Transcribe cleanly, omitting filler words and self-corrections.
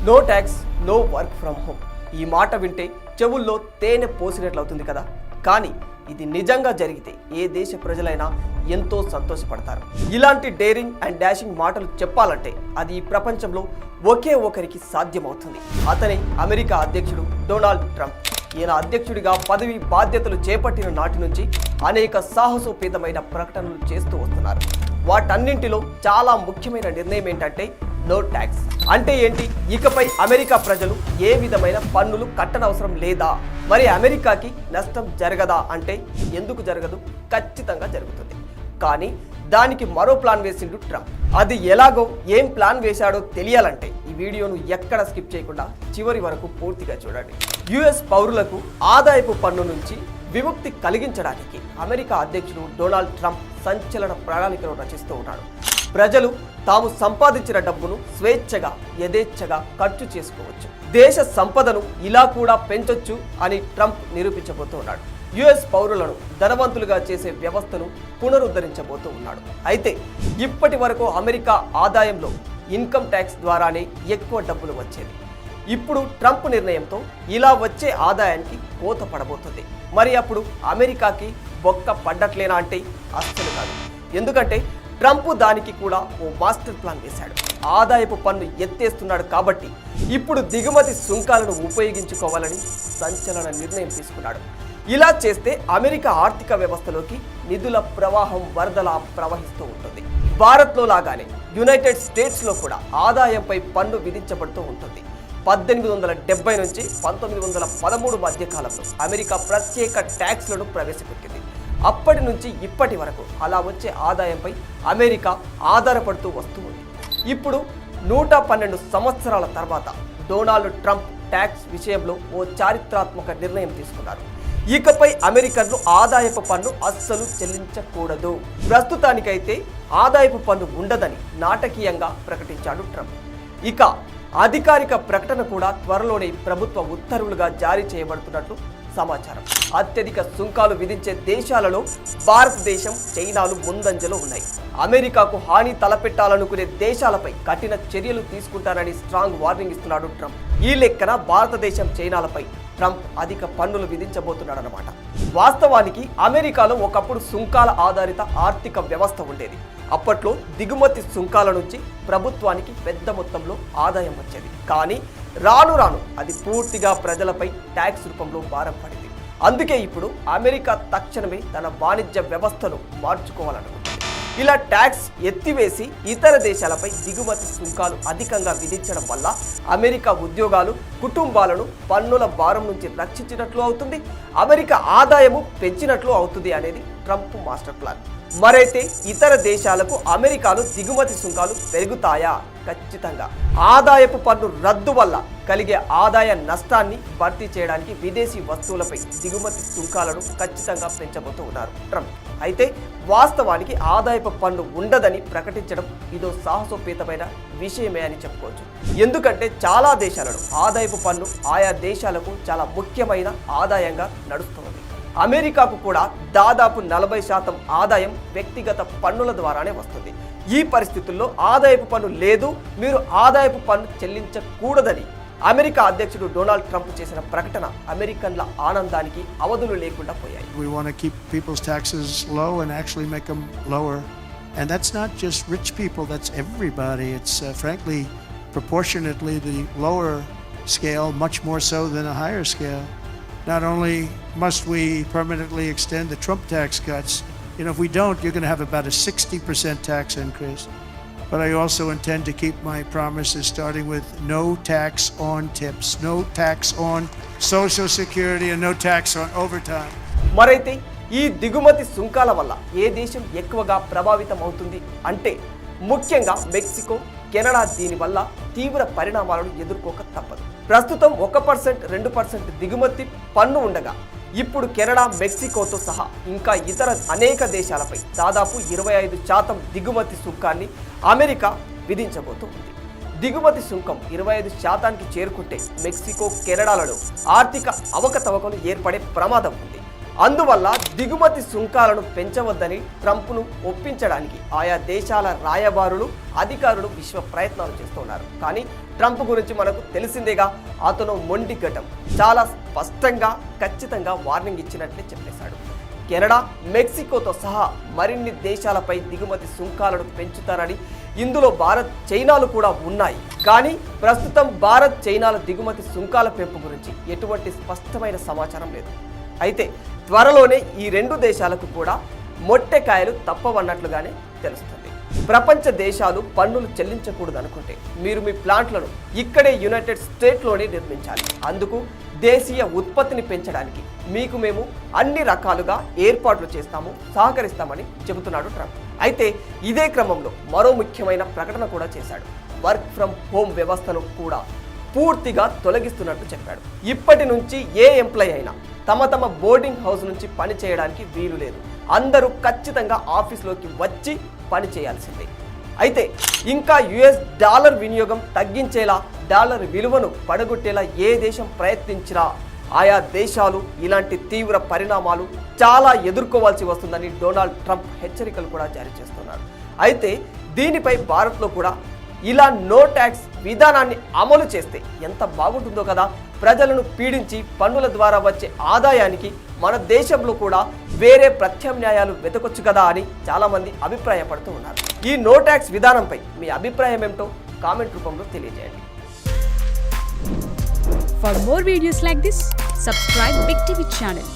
No tax no work from home. ఈ మాట వింటే చెవుల్లో తేనె పోసినట్లవుతుంది కదా. కానీ ఇది నిజంగా జరిగితే ఏ దేశ ప్రజలైనా ఎంతో సంతోషపడతారు. ఇలాంటి డేరింగ్ అండ్ డాషింగ్ మాటలు చెప్పాలంటే అది ఈ ప్రపంచంలో ఒకే ఒకరికి సాధ్యమవుతుంది. అతనే అమెరికా అధ్యక్షుడు డొనాల్డ్ ట్రంప్. ఈయన అధ్యక్షుడిగా పదవి బాధ్యతలు చేపట్టిన నాటి నుంచి అనేక సాహసోపేతమైన ప్రకటనలు చేస్తూ వస్తున్నారు. వాటన్నింటిలో చాలా ముఖ్యమైన నిర్ణయం ఏంటంటే నో ట్యాక్స్. అంటే ఏంటి? ఇకపై అమెరికా ప్రజలు ఏ విధమైన పన్నులు కట్టనవసరం లేదా? మరి అమెరికాకి నష్టం జరగదా అంటే ఎందుకు జరగదు? ఖచ్చితంగా జరుగుతుంది. కానీ దానికి మరో ప్లాన్ వేసిండు ట్రంప్. అది ఎలాగో ఏం ప్లాన్ వేశాడో తెలియాలంటే ఈ వీడియోను ఎక్కడ స్కిప్ చేయకుండా చివరి వరకు పూర్తిగా చూడండి. యుఎస్ పౌరులకు ఆదాయపు పన్ను నుంచి విముక్తి కలిగించడానికి అమెరికా అధ్యక్షుడు డొనాల్డ్ ట్రంప్ సంచలన ప్రణాళికను రచిస్తూ ఉన్నాడు. ప్రజలు తాము సంపాదించిన డబ్బును స్వేచ్ఛగా యథేచ్ఛగా ఖర్చు చేసుకోవచ్చు, దేశ సంపదను ఇలా కూడా పెంచొచ్చు అని ట్రంప్ నిరూపించబోతూ ఉన్నాడు. యుఎస్ పౌరులను ధనవంతులుగా చేసే వ్యవస్థను పునరుద్ధరించబోతూ ఉన్నాడు. అయితే ఇప్పటి వరకు అమెరికా ఆదాయంలో ఇన్కమ్ ట్యాక్స్ ద్వారానే ఎక్కువ డబ్బులు వచ్చేది. ఇప్పుడు ట్రంప్ నిర్ణయంతో ఇలా వచ్చే ఆదాయానికి కోత పడబోతుంది. మరి అప్పుడు అమెరికాకి బొక్క పడ్డట్లేనా అంటే అస్సలు కాదు. ఎందుకంటే ట్రంప్ దానికి కూడా ఓ మాస్టర్ ప్లాన్ వేశాడు. ఆదాయపు పన్ను ఎత్తేస్తున్నాడు కాబట్టి ఇప్పుడు దిగుమతి సుంకాలను ఉపయోగించుకోవాలని సంచలన నిర్ణయం తీసుకున్నాడు. ఇలా చేస్తే అమెరికా ఆర్థిక వ్యవస్థలోకి నిధుల ప్రవాహం వరదలా ప్రవహిస్తూ ఉంటుంది. భారత్లో లాగానే యునైటెడ్ స్టేట్స్లో కూడా ఆదాయంపై పన్ను విధించబడుతూ ఉంటుంది. 1870 నుంచి 1913 మధ్య కాలంలో అమెరికా ప్రత్యేక ట్యాక్స్లను ప్రవేశపెట్టింది. అప్పటి నుంచి ఇప్పటి వరకు అలా వచ్చే ఆదాయంపై అమెరికా ఆధారపడుతూ వస్తుంది. ఇప్పుడు 112 సంవత్సరాల తర్వాత డొనాల్డ్ ట్రంప్ ట్యాక్స్ విషయంలో ఓ చారిత్రాత్మక నిర్ణయం తీసుకున్నారు. ఇకపై అమెరికన్లు ఆదాయపు పన్ను అస్సలు చెల్లించకూడదు. ప్రస్తుతానికైతే ఆదాయపు పన్ను ఉండదని నాటకీయంగా ప్రకటించాడు ట్రంప్. ఇక అధికారిక ప్రకటన కూడా త్వరలోనే ప్రభుత్వ ఉత్తర్వులుగా జారీ చేయబడుతున్నట్లు సమాచారం. అత్యధిక సుంకాలు విధించే దేశాలలో భారతదేశం, చైనాలు ముందంజలో ఉన్నాయి. అమెరికాకు హాని తలపెట్టాలనుకునే దేశాలపై కఠిన చర్యలు తీసుకుంటారని స్ట్రాంగ్ వార్నింగ్ ఇస్తున్నాడు ట్రంప్. ఈ లెక్కన భారతదేశం, చైనాలపై ట్రంప్ అధిక పన్నులు విధించబోతున్నాడన్నమాట. వాస్తవానికి అమెరికాలో ఒకప్పుడు సుంకాల ఆధారిత ఆర్థిక వ్యవస్థ ఉండేది. అప్పట్లో దిగుమతి సుంకాల నుంచి ప్రభుత్వానికి పెద్ద మొత్తంలో ఆదాయం వచ్చేది. కానీ రాను రాను అది పూర్తిగా ప్రజలపై ట్యాక్స్ రూపంలో భారం పడింది. అందుకే ఇప్పుడు అమెరికా తక్షణమే తన వాణిజ్య వ్యవస్థను మార్చుకోవాలనుకుంటుంది. ఇలా ట్యాక్స్ ఎత్తివేసి ఇతర దేశాలపై దిగుమతి సుంకాలు అధికంగా విధించడం వల్ల అమెరికా ఉద్యోగాలు, కుటుంబాలను పన్నుల భారం నుంచి రక్షించినట్లు అవుతుంది, అమెరికా ఆదాయము పెంచినట్లు అవుతుంది అనేది ట్రంప్ మాస్టర్ ప్లాన్. మరైతే ఇతర దేశాలకు అమెరికాలో దిగుమతి సుంకాలు పెరుగుతాయా? ఖచ్చితంగా. ఆదాయపు పన్ను రద్దు వల్ల కలిగే ఆదాయ నష్టాన్ని భర్తీ చేయడానికి విదేశీ వస్తువులపై దిగుమతి సుంకాలను ఖచ్చితంగా పెంచబోతూ ఉన్నారు ట్రంప్. అయితే వాస్తవానికి ఆదాయపు పన్ను ఉండదని ప్రకటించడం ఇదో సాహసోపేతమైన విషయమే అని చెప్పుకోవచ్చు. ఎందుకంటే చాలా దేశాలలో ఆదాయపు పన్ను ఆయా దేశాలకు చాలా ముఖ్యమైన ఆదాయంగా నడుస్తున్నది. అమెరికాకు కూడా దాదాపు 40% ఆదాయం వ్యక్తిగత పన్నుల ద్వారానే వస్తుంది. ఈ పరిస్థితుల్లో ఆదాయపు పన్ను లేదు, మీరు ఆదాయపు పన్ను చెల్లించకూడదని అమెరికా అధ్యక్షుడు డొనాల్డ్ ట్రంప్ చేసిన ప్రకటన అమెరికన్ల ఆనందానికి అవధులు లేకుండా పోయాయి. We want to keep people's taxes low and actually make them lower. And that's not just rich people, that's everybody. It's frankly proportionately the lower scale, much more so than a higher scale. Not only must we permanently extend the Trump tax cuts, if we don't, you're going to have about a 60% tax increase. But I also intend to keep my promises, starting with no tax on tips, no tax on Social Security, and no tax on overtime. మరైతే ఈ దిగుమతి సుంకాల వల్ల ఏ దేశం ఎక్కువగా ప్రభావితం అవుతుంది అంటే ముఖ్యంగా మెక్సికో, కెనడా దీనివల్ల తీవ్ర పరిణామాలను ఎదుర్కోక తప్పదు. ప్రస్తుతం 1%, 2% దిగుమతి పన్ను ఉండగా ఇప్పుడు కెనడా, మెక్సికోతో సహా ఇంకా ఇతర అనేక దేశాలపై దాదాపు 25% దిగుమతి సుంకాన్ని అమెరికా విధించబోతుంది. దిగుమతి సుంకం 25%కి చేరుకుంటే మెక్సికో, కెనడాలలో ఆర్థిక అవకతవకలు ఏర్పడే ప్రమాదం ఉంది. అందువల్ల దిగుమతి సుంకాలను పెంచవద్దని ట్రంప్ను ఒప్పించడానికి ఆయా దేశాల రాయబారులు అధికారులు విశ్వ ప్రయత్నాలు చేస్తున్నారు. కానీ ట్రంప్ గురించి మనకు తెలిసిందేగా, అతను మొండి ఘటం చాలా స్పష్టంగా ఖచ్చితంగా వార్నింగ్ ఇచ్చినట్లే చెప్పేశాడు. కెనడా, మెక్సికోతో సహా మరిన్ని దేశాలపై దిగుమతి సుంకాలను పెంచుతారని, ఇందులో భారత్, చైనాలు కూడా ఉన్నాయి. కానీ ప్రస్తుతం భారత్, చైనాల దిగుమతి సుంకాల పెంపు గురించి ఎటువంటి స్పష్టమైన సమాచారం లేదు. అయితే త్వరలోనే ఈ రెండు దేశాలకు కూడా మొట్టెకాయలు తప్పవన్నట్లుగానే తెలుస్తుంది. ప్రపంచ దేశాలు పన్నులు చెల్లించకూడదు అనుకుంటే మీరు మీ ప్లాంట్లను ఇక్కడే యునైటెడ్ స్టేట్స్లోనే నిర్మించాలి. అందుకు దేశీయ ఉత్పత్తిని పెంచడానికి మీకు మేము అన్ని రకాలుగా ఏర్పాట్లు చేస్తాము, సహకరిస్తామని చెబుతున్నాడు ట్రంప్. అయితే ఇదే క్రమంలో మరో ముఖ్యమైన ప్రకటన కూడా చేశాడు. వర్క్ ఫ్రమ్ హోమ్ వ్యవస్థను కూడా పూర్తిగా తొలగిస్తున్నట్టు చెప్పాడు. ఇప్పటి నుంచి ఏ ఎంప్లాయీ అయినా తమ బోర్డింగ్ హౌస్ నుంచి పని చేయడానికి వీలు లేదు. అందరూ ఖచ్చితంగా ఆఫీస్లోకి వచ్చి పని చేయాల్సిందే. అయితే ఇంకా యుఎస్ డాలర్ వినియోగం తగ్గించేలా, డాలర్ విలువను పడగొట్టేలా ఏ దేశం ప్రయత్నించినా ఆయా దేశాలు ఇలాంటి తీవ్ర పరిణామాలు చాలా ఎదుర్కోవాల్సి వస్తుందని డొనాల్డ్ ట్రంప్ హెచ్చరికలు కూడా జారీ చేస్తున్నారు. అయితే దీనిపై భారత్లో కూడా ఇలా నో ట్యాక్స్ విధానాన్ని అమలు చేస్తే ఎంత బాగుంటుందో కదా. ప్రజలను పీడించి పన్నుల ద్వారా వచ్చే ఆదాయానికి మన దేశంలో కూడా వేరే ప్రత్యామ్నాయాలు వెతకొచ్చు కదా అని చాలామంది అభిప్రాయపడుతూ ఉన్నారు. ఈ నో ట్యాక్స్ విధానంపై మీ అభిప్రాయం ఏమిటో కామెంట్ రూపంలో తెలియజేయండి. For more videos like this, subscribe Big TV channel.